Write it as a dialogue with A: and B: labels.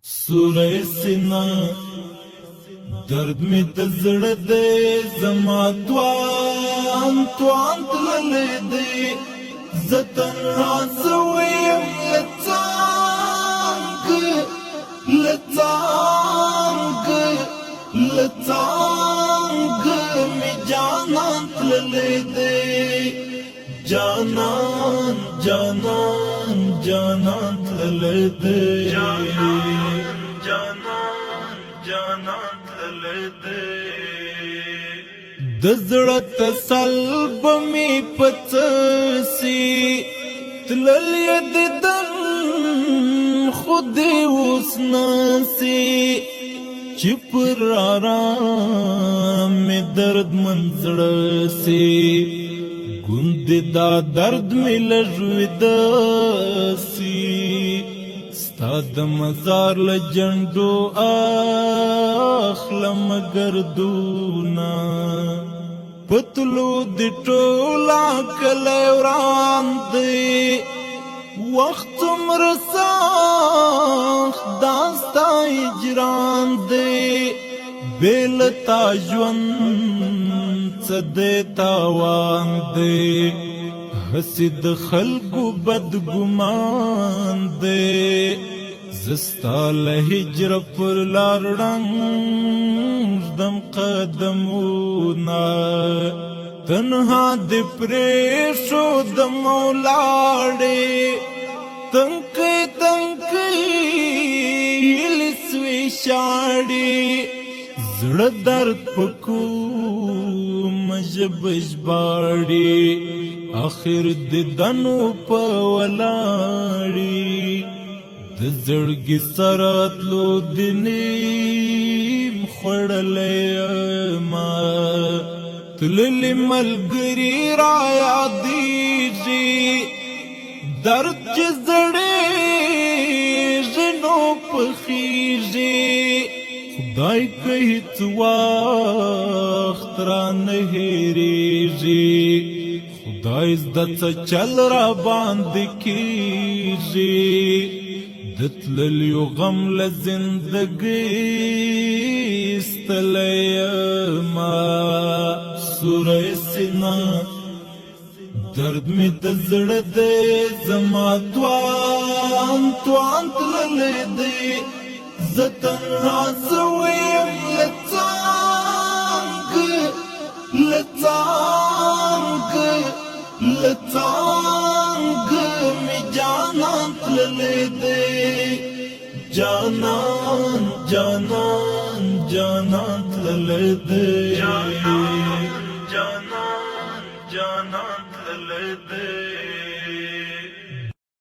A: سورہ سینا درد می تزړه دې زما توان تللې دې زتن راسویم لتانګ می جانان تللې دې جانان تللې دې جانان تللې دې د زړه تسل بمې پڅسي تللې دې دن خود اوس ناسي چې پر آرام می درد منځړه سي ګوند دا درد می لژويدسي ستاد مزار لجندو اخلم گردونا پتلو دی ټولا کله وران دی وخت مرساخ داستا اجران دی بیلتا ژوند څه دی تاوان دی حسد خلقو بد گمان دے زستا لہجر پر لارڑنگ دم قدمونا تنہا دی پریشو دمولاڑے تنکی لسوی شاڑی زړه درد پکو مجبش باڑی آخر ددنو په ولاړی د زړګي سراتلو دنیم خړلې ما تللی ملګری را یادېږي درد چې زړې ژنو پخېږي خدای که هېڅ وخت را نه هېرېږي خدای زده څه چل را باندې کېږي د تللیو غم له زندګۍ ایستلی یمه سوره سینا درد می د زړه دی زما توان تللی دی زه تنها سوی یم لتانګ می جانان تللې دې جانان تللې دې جانان تللې دې